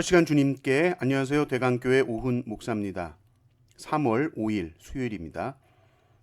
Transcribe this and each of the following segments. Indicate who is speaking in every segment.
Speaker 1: 첫 시간 주님께 안녕하세요. 대강교회 오훈 목사입니다. 3월 5일 수요일입니다.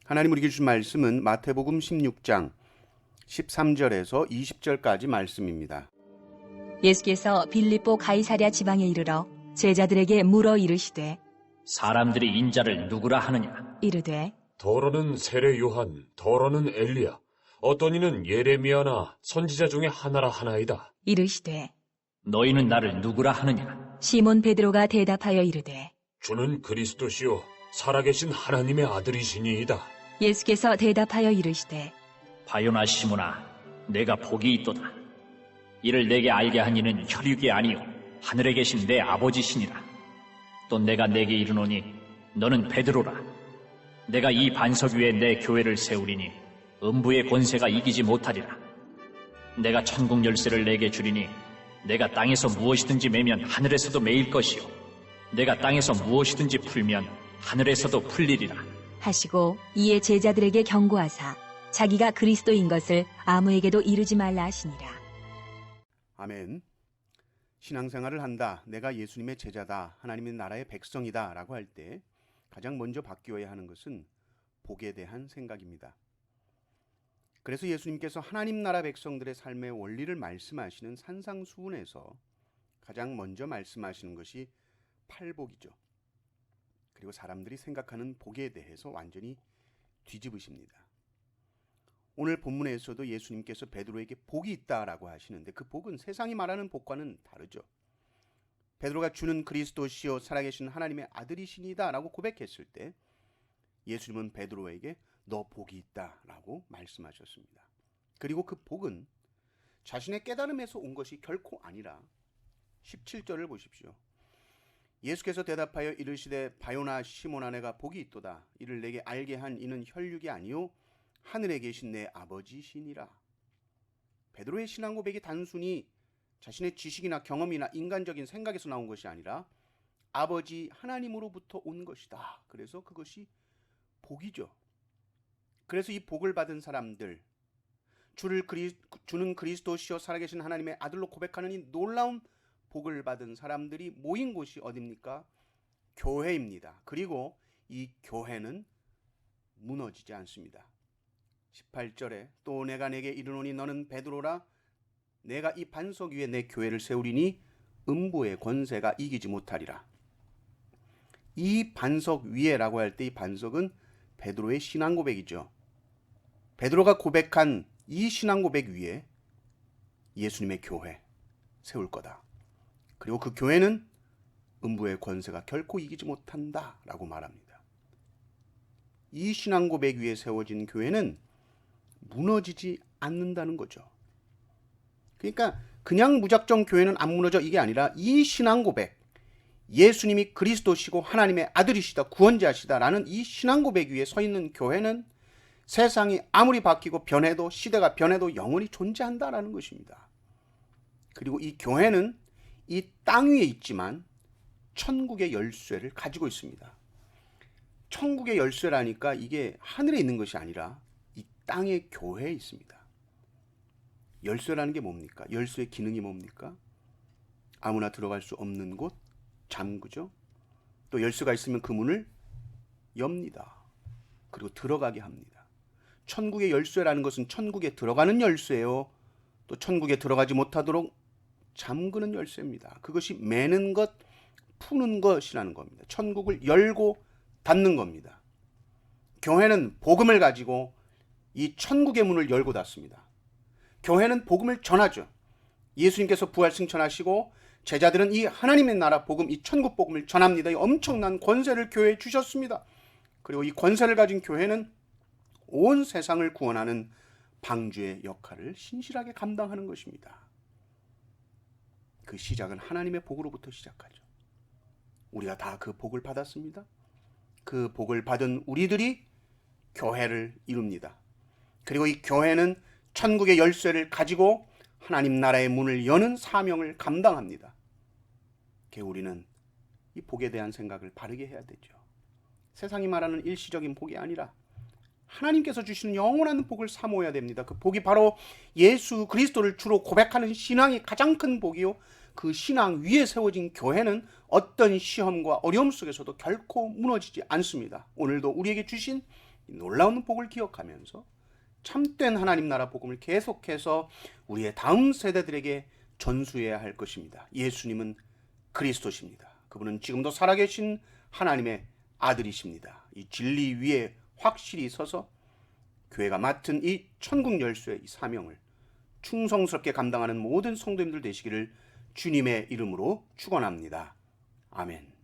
Speaker 1: 하나님 우리에게 주신 말씀은 마태복음 16장 13절에서 20절까지 말씀입니다.
Speaker 2: 예수께서 빌립보 가이사랴 지방에 이르러 제자들에게 물어 이르시되
Speaker 3: 사람들이 인자를 누구라 하느냐?
Speaker 2: 이르되
Speaker 4: 더러는 세례 요한, 더러는 엘리야, 어떤 이는 예레미야나 선지자 중에 하나라 하나이다.
Speaker 2: 이르시되
Speaker 3: 너희는 나를 누구라 하느냐?
Speaker 2: 시몬 베드로가 대답하여 이르되
Speaker 4: 주는 그리스도시요 살아계신 하나님의 아들이시니이다.
Speaker 2: 예수께서 대답하여 이르시되
Speaker 3: 바요나 시모나, 내가 복이 있도다. 이를 내게 알게 한 이는 혈육이 아니요 하늘에 계신 내 아버지시니라. 또 내가 내게 이르노니 너는 베드로라. 내가 이 반석 위에 내 교회를 세우리니 음부의 권세가 이기지 못하리라. 내가 천국 열쇠를 내게 주리니 내가 땅에서 무엇이든지 매면 하늘에서도 매일 것이요 내가 땅에서 무엇이든지 풀면 하늘에서도 풀리리라
Speaker 2: 하시고 이에 제자들에게 경고하사 자기가 그리스도인 것을 아무에게도 이르지 말라 하시니라.
Speaker 1: 아멘. 신앙생활을 한다. 내가 예수님의 제자다. 하나님의 나라의 백성이다. 라고 할 때 가장 먼저 바뀌어야 하는 것은 복에 대한 생각입니다. 그래서 예수님께서 하나님 나라 백성들의 삶의 원리를 말씀하시는 산상수훈에서 가장 먼저 말씀하시는 것이 팔복이죠. 그리고 사람들이 생각하는 복에 대해서 완전히 뒤집으십니다. 오늘 본문에서도 예수님께서 베드로에게 복이 있다라고 하시는데 그 복은 세상이 말하는 복과는 다르죠. 베드로가 주는 그리스도시요 살아계신 하나님의 아들이시니다 라고 고백했을 때 예수님은 베드로에게 너 복이 있다라고 말씀하셨습니다. 그리고 그 복은 자신의 깨달음에서 온 것이 결코 아니라 17절을 보십시오. 예수께서 대답하여 이르시되 바요나 시몬아 내가 복이 있도다. 이를 내게 알게 한 이는 혈육이 아니요 하늘에 계신 내 아버지시니라. 베드로의 신앙 고백이 단순히 자신의 지식이나 경험이나 인간적인 생각에서 나온 것이 아니라 아버지 하나님으로부터 온 것이다. 그래서 그것이 복이죠. 그래서 이 복을 받은 사람들, 주는 그리스도시요 살아계신 하나님의 아들로 고백하는 이 놀라운 복을 받은 사람들이 모인 곳이 어디입니까? 교회입니다. 그리고 이 교회는 무너지지 않습니다. 18절에 또 내가 내게 이르노니 너는 베드로라. 내가 이 반석 위에 내 교회를 세우리니 음부의 권세가 이기지 못하리라. 이 반석 위에라고 할 때 이 반석은 베드로의 신앙 고백이죠. 베드로가 고백한 이 신앙 고백 위에 예수님의 교회 세울 거다. 그리고 그 교회는 음부의 권세가 결코 이기지 못한다 라고 말합니다. 이 신앙 고백 위에 세워진 교회는 무너지지 않는다는 거죠. 그러니까 그냥 무작정 교회는 안 무너져 이게 아니라 이 신앙 고백, 예수님이 그리스도시고 하나님의 아들이시다, 구원자시다라는 이 신앙 고백 위에 서 있는 교회는 세상이 아무리 바뀌고 변해도 시대가 변해도 영원히 존재한다라는 것입니다. 그리고 이 교회는 이 땅 위에 있지만 천국의 열쇠를 가지고 있습니다. 천국의 열쇠라니까 이게 하늘에 있는 것이 아니라 이 땅의 교회에 있습니다. 열쇠라는 게 뭡니까? 열쇠의 기능이 뭡니까? 아무나 들어갈 수 없는 곳, 잠그죠. 또 열쇠가 있으면 그 문을 엽니다. 그리고 들어가게 합니다. 천국의 열쇠라는 것은 천국에 들어가는 열쇠요. 또 천국에 들어가지 못하도록 잠그는 열쇠입니다. 그것이 매는 것, 푸는 것이라는 겁니다. 천국을 열고 닫는 겁니다. 교회는 복음을 가지고 이 천국의 문을 열고 닫습니다. 교회는 복음을 전하죠. 예수님께서 부활 승천하시고 제자들은 이 하나님의 나라 복음, 이 천국 복음을 전합니다. 이 엄청난 권세를 교회에 주셨습니다. 그리고 이 권세를 가진 교회는 온 세상을 구원하는 방주의 역할을 신실하게 감당하는 것입니다. 그 시작은 하나님의 복으로부터 시작하죠. 우리가 다 그 복을 받았습니다. 그 복을 받은 우리들이 교회를 이룹니다. 그리고 이 교회는 천국의 열쇠를 가지고 하나님 나라의 문을 여는 사명을 감당합니다. 우리는 이 복에 대한 생각을 바르게 해야 되죠. 세상이 말하는 일시적인 복이 아니라 하나님께서 주시는 영원한 복을 사모해야 됩니다. 그 복이 바로 예수 그리스도를 주로 고백하는 신앙이 가장 큰 복이요, 그 신앙 위에 세워진 교회는 어떤 시험과 어려움 속에서도 결코 무너지지 않습니다. 오늘도 우리에게 주신 놀라운 복을 기억하면서 참된 하나님 나라 복음을 계속해서 우리의 다음 세대들에게 전수해야 할 것입니다. 예수님은 그리스도십니다. 그분은 지금도 살아계신 하나님의 아들이십니다. 이 진리 위에 확실히 서서 교회가 맡은 이 천국 열쇠의 이 사명을 충성스럽게 감당하는 모든 성도님들 되시기를 주님의 이름으로 축원합니다. 아멘.